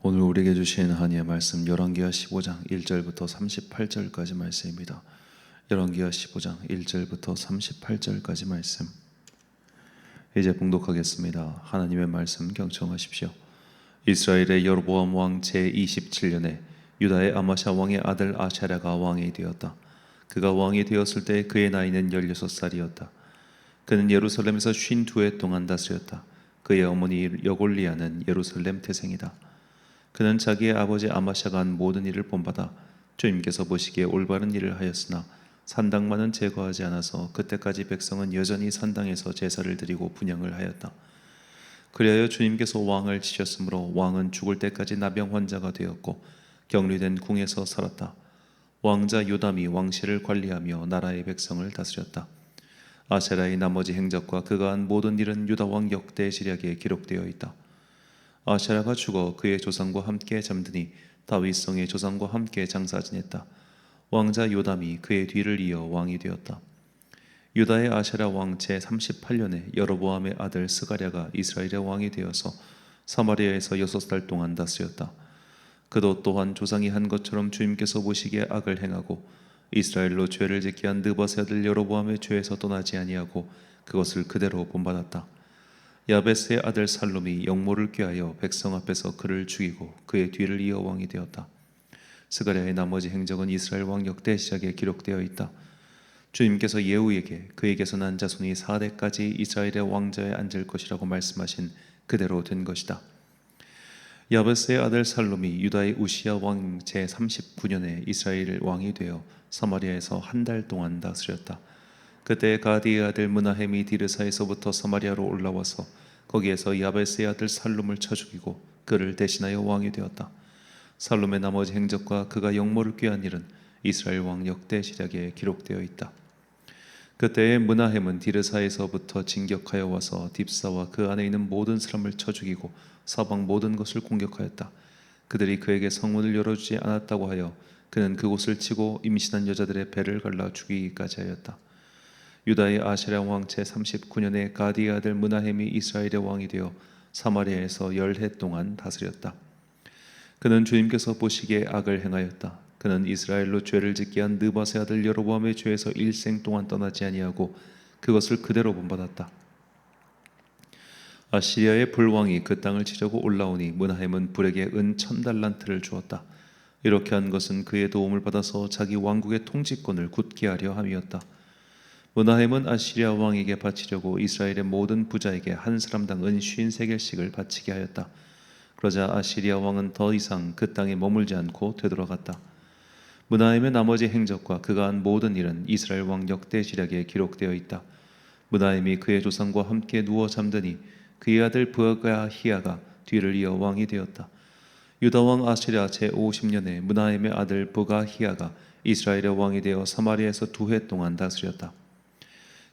오늘 우리에게 주신 하나님의 말씀 열왕기하 15장 1절부터 38절까지 말씀입니다. 열왕기하 15장 1절부터 38절까지 말씀 이제 봉독하겠습니다. 하나님의 말씀 경청하십시오. 이스라엘의 여로보암 왕 제27년에 유다의 아마샤 왕의 아들 아샤랴가 왕이 되었다. 그가 왕이 되었을 때 그의 나이는 16살이었다. 그는 예루살렘에서 52해 동안 다스렸다. 그의 어머니 여골리아는 예루살렘 태생이다. 그는 자기의 아버지 아마샤가 한 모든 일을 본받아 주님께서 보시기에 올바른 일을 하였으나 산당만은 제거하지 않아서 그때까지 백성은 여전히 산당에서 제사를 드리고 분향을 하였다. 그리하여 주님께서 왕을 치셨으므로 왕은 죽을 때까지 나병 환자가 되었고 격리된 궁에서 살았다. 왕자 요담이 왕실을 관리하며 나라의 백성을 다스렸다. 아세라의 나머지 행적과 그가 한 모든 일은 유다 왕 역대 지략에 기록되어 있다. 아세라가 죽어 그의 조상과 함께 잠드니 다윗성의 조상과 함께 장사 지냈다. 왕자 요담이 그의 뒤를 이어 왕이 되었다. 유다의 아세라 왕 제38년에 여로보암의 아들 스가랴가 이스라엘의 왕이 되어서 사마리아에서 6달 동안 다스렸다. 그도 또한 조상이 한 것처럼 주님께서 보시기에 악을 행하고 이스라엘로 죄를 짓게 한 느밧의 아들 여로보암의 죄에서 떠나지 아니하고 그것을 그대로 본받았다. 야베스의 아들 살룸이 역모를 꾀하여 백성 앞에서 그를 죽이고 그의 뒤를 이어 왕이 되었다. 스가랴의 나머지 행적은 이스라엘 왕 역대 시작에 기록되어 있다. 주님께서 예후에게 그에게서 난 자손이 4대까지 이스라엘의 왕좌에 앉을 것이라고 말씀하신 그대로 된 것이다. 야베스의 아들 살룸이 유다의 우시야 왕 제39년에 이스라엘 왕이 되어 사마리아에서 한 달 동안 다스렸다. 그때 가디의 아들 므나헴이 디르사에서부터 사마리아로 올라와서 거기에서 야베스의 아들 살룸을 쳐 죽이고 그를 대신하여 왕이 되었다. 살룸의 나머지 행적과 그가 역모를 꾀한 일은 이스라엘 왕 역대 시작에 기록되어 있다. 그때에 므나헴은 디르사에서부터 진격하여 와서 딥사와 그 안에 있는 모든 사람을 쳐 죽이고 사방 모든 것을 공격하였다. 그들이 그에게 성문을 열어주지 않았다고 하여 그는 그곳을 치고 임신한 여자들의 배를 갈라 죽이기까지 하였다. 유다의 아세라 왕 제39년에 가디의 아들 므나헴이 이스라엘의 왕이 되어 사마리아에서 10해 동안 다스렸다. 그는 주님께서 보시기에 악을 행하였다. 그는 이스라엘로 죄를 짓게 한 느밧의 아들 여로보암의 죄에서 일생 동안 떠나지 아니하고 그것을 그대로 본받았다. 아시리아의 불왕이 그 땅을 치려고 올라오니 므나헴은 불에게 은 1000달란트를 주었다. 이렇게 한 것은 그의 도움을 받아서 자기 왕국의 통치권을 굳게 하려 함이었다. 므나헴은 아시리아 왕에게 바치려고 이스라엘의 모든 부자에게 한 사람당 은 53개씩을 바치게 하였다. 그러자 아시리아 왕은 더 이상 그 땅에 머물지 않고 되돌아갔다. 므나헴의 나머지 행적과 그가 한 모든 일은 이스라엘 왕 역대 지략에 기록되어 있다. 므나헴이 그의 조상과 함께 누워 잠드니 그의 아들 브가히야가 뒤를 이어 왕이 되었다. 유다 왕 아시랴 제50년에 므나헴의 아들 브가히야가 이스라엘의 왕이 되어 사마리아에서 2해 동안 다스렸다.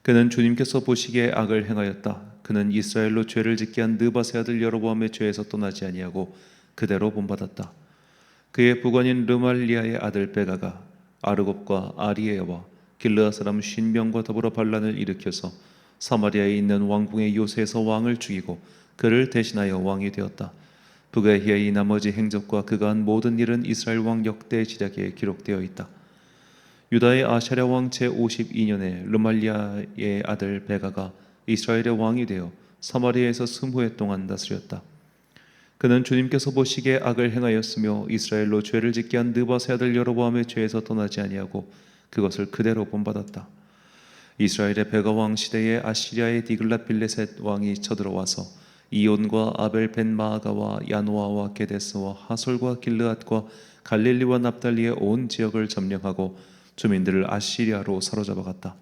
그는 주님께서 보시기에 악을 행하였다. 그는 이스라엘로 죄를 짓게 한 느밧의 아들 여로보암의 죄에서 떠나지 아니하고 그대로 본받았다. 그의 부관인 르말리아의 아들 베가가 아르곱과 아리에와 길르앗 사람 50명과 더불어 반란을 일으켜서 사마리아에 있는 왕궁의 요새에서 왕을 죽이고 그를 대신하여 왕이 되었다. 부가히야의 나머지 행적과 그가 한 모든 일은 이스라엘 왕 역대 지략에 기록되어 있다. 유다의 아샤랴 왕 제52년에 르말리아의 아들 베가가 이스라엘의 왕이 되어 사마리아에서 20해 동안 다스렸다. 그는 주님께서 보시기에 악을 행하였으며 이스라엘로 죄를 짓게 한 느밧의 아들 여로보암의 죄에서 떠나지 아니하고 그것을 그대로 본받았다. 이스라엘의 베가 왕 시대에 아시리아의 디글랏빌레셋 왕이 쳐들어와서 이온과 아벨 벤 마아가와 야노아와 게데스와 하솔과 길르앗과 갈릴리와 납달리의 온 지역을 점령하고 주민들을 아시리아로 사로잡아갔다.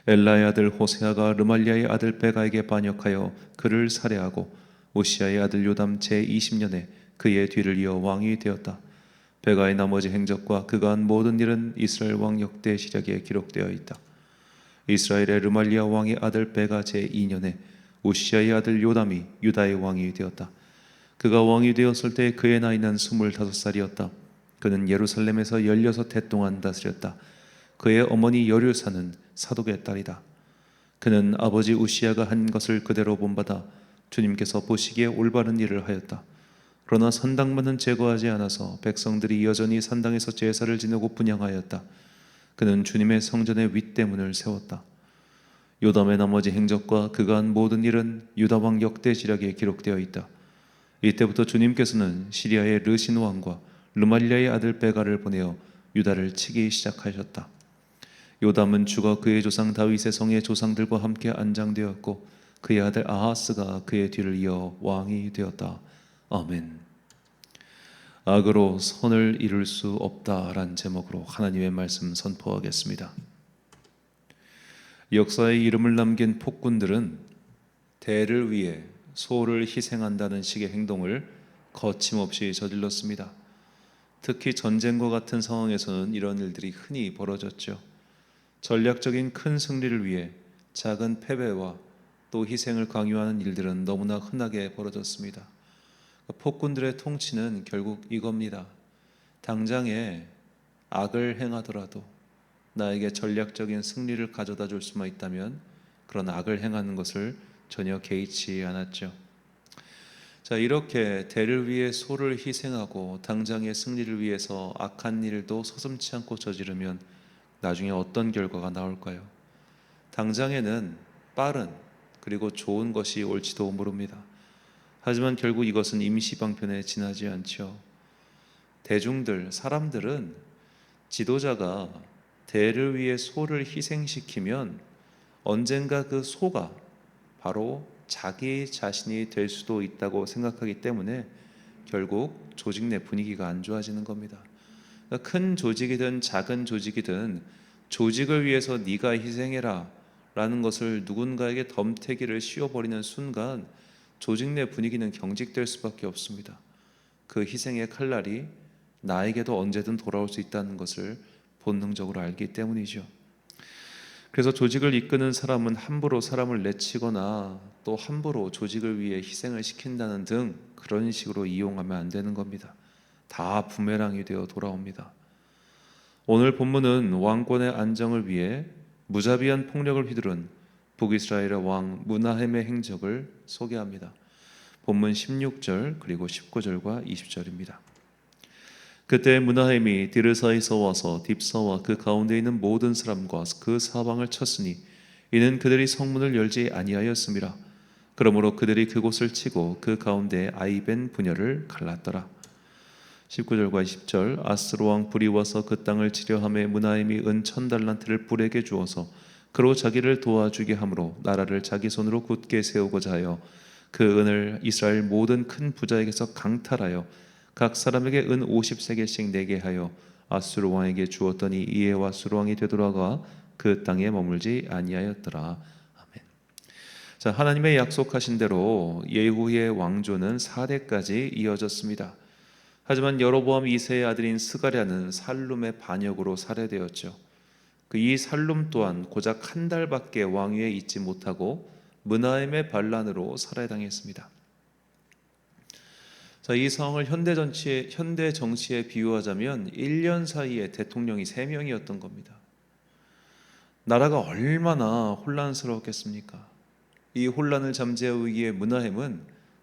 엘라의 아들 호세아가 르말리아의 아들 베가에게 반역하여 그를 살해하고 우시아의 아들 요담 제20년에 그의 뒤를 이어 왕이 되었다. 베가의 나머지 행적과 그가 한 모든 일은 이스라엘 왕 역대 시작에 기록되어 있다. 이스라엘의 르말리아 왕의 아들 베가 제2년에 우시아의 아들 요담이 유다의 왕이 되었다. 그가 왕이 되었을 때 그의 나이는 25살이었다. 그는 예루살렘에서 16해 동안 다스렸다. 그의 어머니 여류사는 사독의 딸이다. 그는 아버지 우시아가 한 것을 그대로 본받아 주님께서 보시기에 올바른 일을 하였다. 그러나 산당만은 제거하지 않아서 백성들이 여전히 산당에서 제사를 지내고 분향하였다. 그는 주님의 성전의 윗대문을 세웠다. 요담의 나머지 행적과 그가 한 모든 일은 유다 왕 역대지략에 기록되어 있다. 이때부터 주님께서는 시리아의 르신 왕과 르말리아의 아들 베가를 보내어 유다를 치기 시작하셨다. 요담은 죽어 그의 조상 다윗의 성의 조상들과 함께 안장되었고 그의 아들 아하스가 그의 뒤를 이어 왕이 되었다. 아멘. 악으로 선을 이룰 수 없다란 제목으로 하나님의 말씀 선포하겠습니다. 역사에 이름을 남긴 폭군들은 대를 위해 소를 희생한다는 식의 행동을 거침없이 저질렀습니다. 특히 전쟁과 같은 상황에서는 이런 일들이 흔히 벌어졌죠. 전략적인 큰 승리를 위해 작은 패배와 또 희생을 강요하는 일들은 너무나 흔하게 벌어졌습니다. 폭군들의 통치는 결국 이겁니다. 당장에 악을 행하더라도 나에게 전략적인 승리를 가져다 줄 수만 있다면 그런 악을 행하는 것을 전혀 개의치 않았죠. 자, 이렇게 대를 위해 소를 희생하고 당장의 승리를 위해서 악한 일도 서슴지 않고 저지르면 나중에 어떤 결과가 나올까요? 당장에는 빠른 그리고 좋은 것이 올지도 모릅니다. 하지만 결국 이것은 임시방편에 지나지 않죠. 대중들, 사람들은 지도자가 대를 위해 소를 희생시키면 언젠가 그 소가 바로 자기 자신이 될 수도 있다고 생각하기 때문에 결국 조직 내 분위기가 안 좋아지는 겁니다. 그러니까 큰 조직이든 작은 조직이든 조직을 위해서 네가 희생해라 라는 것을 누군가에게 덤태기를 씌워버리는 순간 조직 내 분위기는 경직될 수밖에 없습니다. 그 희생의 칼날이 나에게도 언제든 돌아올 수 있다는 것을 본능적으로 알기 때문이죠. 그래서 조직을 이끄는 사람은 함부로 사람을 내치거나 또 함부로 조직을 위해 희생을 시킨다는 등 그런 식으로 이용하면 안 되는 겁니다. 다 부메랑이 되어 돌아옵니다. 오늘 본문은 왕권의 안정을 위해 무자비한 폭력을 휘두른 북이스라엘의 왕 므나헴의 행적을 소개합니다. 본문 16절 그리고 19절과 20절입니다. 그때 므나헴이 디르사에서 와서 딥사와 그 가운데 있는 모든 사람과 그 사방을 쳤으니 이는 그들이 성문을 열지 아니하였음이라. 그러므로 그들이 그곳을 치고 그 가운데 아이벤 부녀를 갈랐더라. 19절과 20절 아스로 왕 불이 와서 그 땅을 치려함에 므나헴이 은 1000달란트를 불에게 주어서 그로 자기를 도와주게 하므로 나라를 자기 손으로 굳게 세우고자 하여 그 은을 이스라엘 모든 큰 부자에게서 강탈하여 각 사람에게 은 50세겔씩 내게 하여 아수르 왕에게 주었더니 이에 아수르 왕이 되돌아가 그 땅에 머물지 아니하였더라. 아멘. 자, 하나님의 약속하신 대로 예후의 왕조는 4대까지 이어졌습니다. 하지만 여로보암 2세의 아들인 스가랴는 살룸의 반역으로 살해되었죠. 그 이 살룸 또한 고작 한 달밖에 왕위에 있지 못하고 므나헴의 반란으로 살해당했습니다. 자, 이 상황을 현대 정치에 비유하자면 1년 사이에 대통령이 3명이었던 겁니다. 나라가 얼마나 혼란스러웠겠습니까? 이 혼란을 잠재우기 위해 므나헴은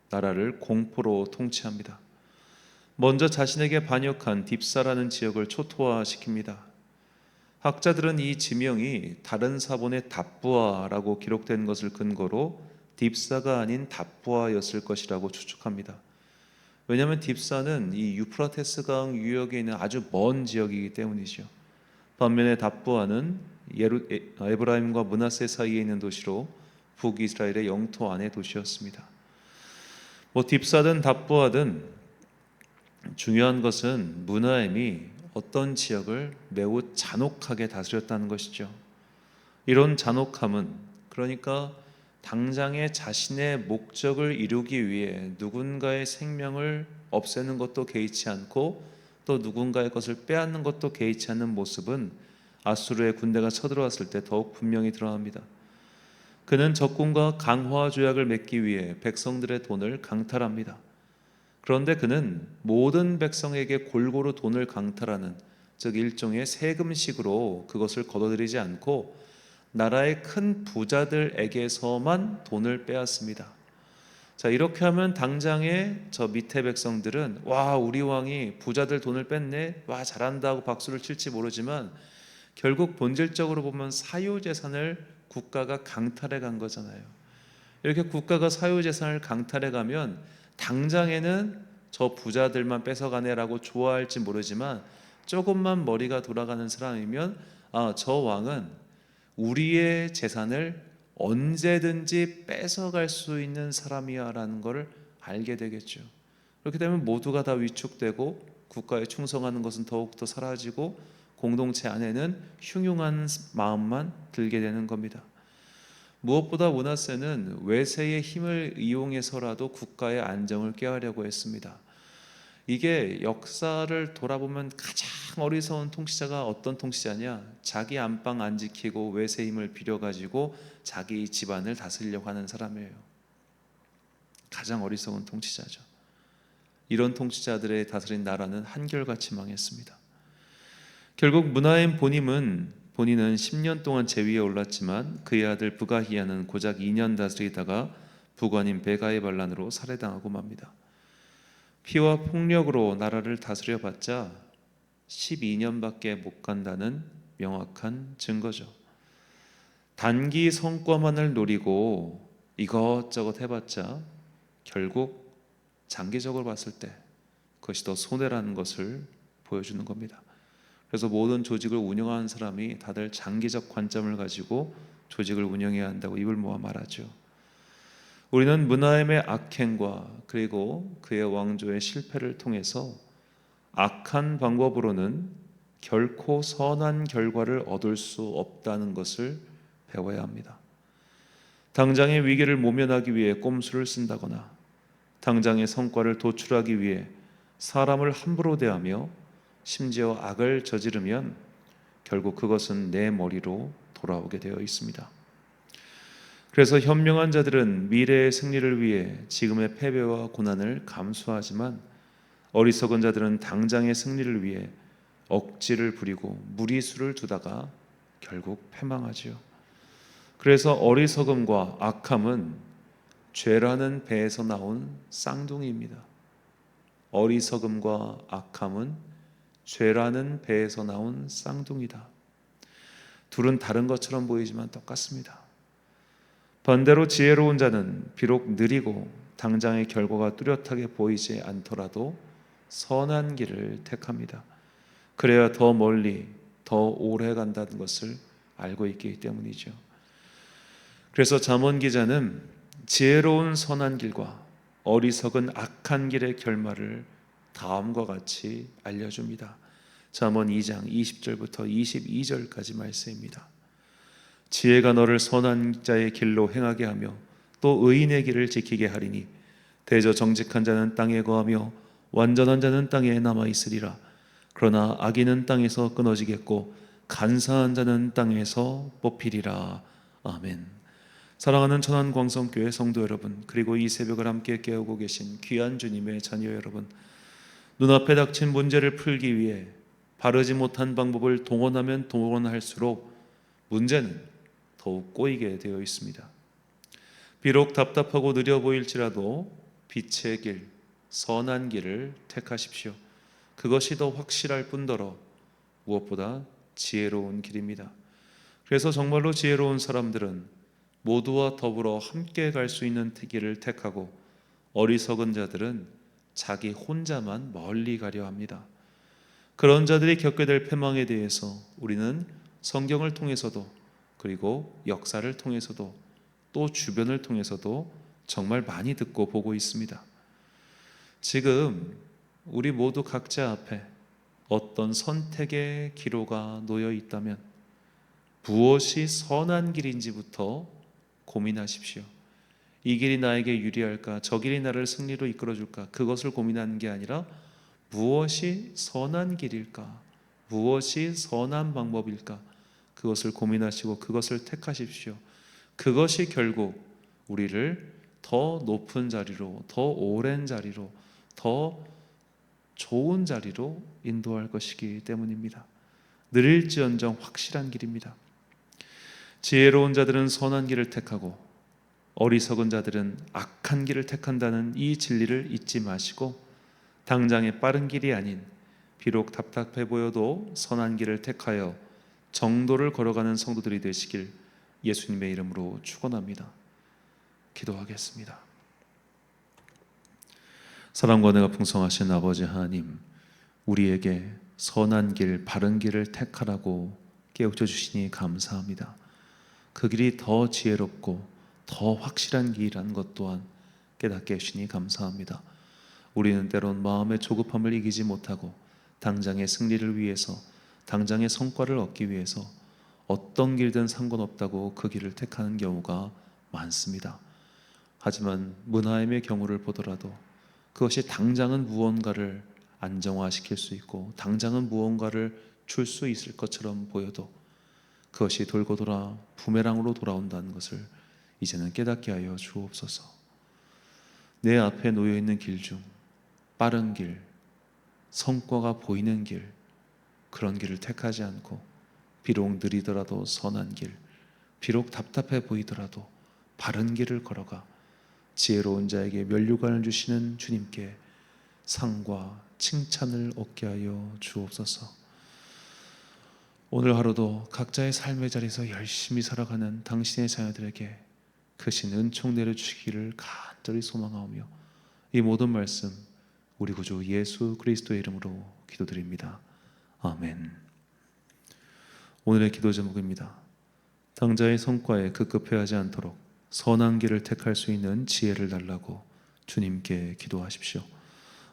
나라를 공포로 통치합니다. 먼저 자신에게 반역한 딥사라는 지역을 초토화시킵니다. 학자들은 이 지명이 다른 사본의 답부아라고 기록된 것을 근거로 딥사가 아닌 답부아였을 것이라고 추측합니다. 왜냐하면 딥사는 이 유프라테스 강 유역에 있는 아주 먼 지역이기 때문이죠. 반면에 답부아는 에브라임과 므낫세 사이에 있는 도시로 북이스라엘의 영토 안의 도시였습니다. 딥사든 답부아든 중요한 것은 므나헴이 어떤 지역을 매우 잔혹하게 다스렸다는 것이죠. 이런 잔혹함은 그러니까 당장에 자신의 목적을 이루기 위해 누군가의 생명을 없애는 것도 개의치 않고 또 누군가의 것을 빼앗는 것도 개의치 않는 모습은 아수르의 군대가 쳐들어왔을 때 더욱 분명히 드러납니다. 그는 적군과 강화 조약을 맺기 위해 백성들의 돈을 강탈합니다. 그런데 그는 모든 백성에게 골고루 돈을 강탈하는, 즉 일종의 세금식으로 그것을 거둬들이지 않고 나라의 큰 부자들에게서만 돈을 빼앗습니다. 자, 이렇게 하면 당장에 저 밑에 백성들은 와, 우리 왕이 부자들 돈을 뺐네, 와 잘한다 하고 박수를 칠지 모르지만 결국 본질적으로 보면 사유재산을 국가가 강탈해 간 거잖아요. 이렇게 국가가 사유재산을 강탈해 가면 당장에는 저 부자들만 뺏어가네라고 좋아할지 모르지만 조금만 머리가 돌아가는 사람이면 저 왕은 우리의 재산을 언제든지 뺏어갈 수 있는 사람이야 라는 것을 알게 되겠죠. 그렇게 되면 모두가 다 위축되고 국가에 충성하는 것은 더욱더 사라지고 공동체 안에는 흉흉한 마음만 들게 되는 겁니다. 무엇보다 므낫세는 외세의 힘을 이용해서라도 국가의 안정을 꾀하려고 했습니다. 이게 역사를 돌아보면 가장 어리석은 통치자가 어떤 통치자냐? 자기 안방 안 지키고 외세 힘을 빌려가지고 자기 집안을 다스리려고 하는 사람이에요. 가장 어리석은 통치자죠. 이런 통치자들의 다스린 나라는 한결같이 망했습니다. 결국 므나헴 본인은 10년 동안 제위에 올랐지만 그의 아들 부가히야는 고작 2년 다스리다가 부관인 베가의 반란으로 살해당하고 맙니다. 피와 폭력으로 나라를 다스려봤자 12년밖에 못 간다는 명확한 증거죠. 단기 성과만을 노리고 이것저것 해봤자 결국 장기적으로 봤을 때 그것이 더 손해라는 것을 보여주는 겁니다. 그래서 모든 조직을 운영하는 사람이 다들 장기적 관점을 가지고 조직을 운영해야 한다고 입을 모아 말하죠. 우리는 므나헴의 악행과 그리고 그의 왕조의 실패를 통해서 악한 방법으로는 결코 선한 결과를 얻을 수 없다는 것을 배워야 합니다. 당장의 위기를 모면하기 위해 꼼수를 쓴다거나 당장의 성과를 도출하기 위해 사람을 함부로 대하며 심지어 악을 저지르면 결국 그것은 내 머리로 돌아오게 되어 있습니다. 그래서 현명한 자들은 미래의 승리를 위해 지금의 패배와 고난을 감수하지만 어리석은 자들은 당장의 승리를 위해 억지를 부리고 무리수를 두다가 결국 패망하지요. 그래서 어리석음과 악함은 죄라는 배에서 나온 쌍둥이입니다. 어리석음과 악함은 죄라는 배에서 나온 쌍둥이다. 둘은 다른 것처럼 보이지만 똑같습니다. 반대로 지혜로운 자는 비록 느리고 당장의 결과가 뚜렷하게 보이지 않더라도 선한 길을 택합니다. 그래야 더 멀리 더 오래 간다는 것을 알고 있기 때문이죠. 그래서 잠언 기자는 지혜로운 선한 길과 어리석은 악한 길의 결말을 다음과 같이 알려줍니다. 잠언 2장 20절부터 22절까지 말씀입니다. 지혜가 너를 선한 자의 길로 행하게 하며 또 의인의 길을 지키게 하리니 대저 정직한 자는 땅에 거하며 완전한 자는 땅에 남아 있으리라. 그러나 악인은 땅에서 끊어지겠고 간사한 자는 땅에서 뽑히리라. 아멘. 사랑하는 천안광성교회 성도 여러분, 그리고 이 새벽을 함께 깨우고 계신 귀한 주님의 자녀 여러분, 눈앞에 닥친 문제를 풀기 위해 바르지 못한 방법을 동원하면 동원할수록 문제는 더욱 꼬이게 되어 있습니다. 비록 답답하고 느려 보일지라도 빛의 길, 선한 길을 택하십시오. 그것이 더 확실할 뿐더러 무엇보다 지혜로운 길입니다. 그래서 정말로 지혜로운 사람들은 모두와 더불어 함께 갈 수 있는 길을 택하고 어리석은 자들은 자기 혼자만 멀리 가려 합니다. 그런 자들이 겪게 될 패망에 대해서 우리는 성경을 통해서도 그리고 역사를 통해서도 또 주변을 통해서도 정말 많이 듣고 보고 있습니다. 지금 우리 모두 각자 앞에 어떤 선택의 기로가 놓여 있다면 무엇이 선한 길인지부터 고민하십시오. 이 길이 나에게 유리할까? 저 길이 나를 승리로 이끌어줄까? 그것을 고민하는 게 아니라 무엇이 선한 길일까? 무엇이 선한 방법일까? 그것을 고민하시고 그것을 택하십시오. 그것이 결국 우리를 더 높은 자리로, 더 오랜 자리로, 더 좋은 자리로 인도할 것이기 때문입니다. 느릴지언정 확실한 길입니다. 지혜로운 자들은 선한 길을 택하고 어리석은 자들은 악한 길을 택한다는 이 진리를 잊지 마시고 당장의 빠른 길이 아닌 비록 답답해 보여도 선한 길을 택하여 정도를 걸어가는 성도들이 되시길 예수님의 이름으로 축원합니다. 기도하겠습니다. 사랑과 은혜가 풍성하신 아버지 하나님, 우리에게 선한 길, 바른 길을 택하라고 깨우쳐 주시니 감사합니다. 그 길이 더 지혜롭고 더 확실한 길이라는 것 또한 깨닫게 해주시니 감사합니다. 우리는 때론 마음의 조급함을 이기지 못하고 당장의 승리를 위해서, 당장의 성과를 얻기 위해서 어떤 길든 상관없다고 그 길을 택하는 경우가 많습니다. 하지만 문하임의 경우를 보더라도 그것이 당장은 무언가를 안정화시킬 수 있고 당장은 무언가를 줄 수 있을 것처럼 보여도 그것이 돌고 돌아 부메랑으로 돌아온다는 것을 이제는 깨닫게 하여 주옵소서. 내 앞에 놓여있는 길 중 빠른 길, 성과가 보이는 길, 그런 길을 택하지 않고 비록 느리더라도 선한 길, 비록 답답해 보이더라도 바른 길을 걸어가 지혜로운 자에게 면류관을 주시는 주님께 상과 칭찬을 얻게 하여 주옵소서. 오늘 하루도 각자의 삶의 자리에서 열심히 살아가는 당신의 자녀들에게 크신 은총 내려주시기를 간절히 소망하오며 이 모든 말씀 우리 구주 예수 그리스도의 이름으로 기도드립니다. 아멘. 오늘의 기도 제목입니다. 당자의 성과에 급급해하지 않도록 선한 길을 택할 수 있는 지혜를 달라고 주님께 기도하십시오.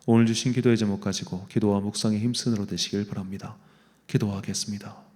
오늘 주신 기도의 제목 가지고 기도와 묵상의 힘쓰는 하루 되시길 바랍니다. 기도하겠습니다.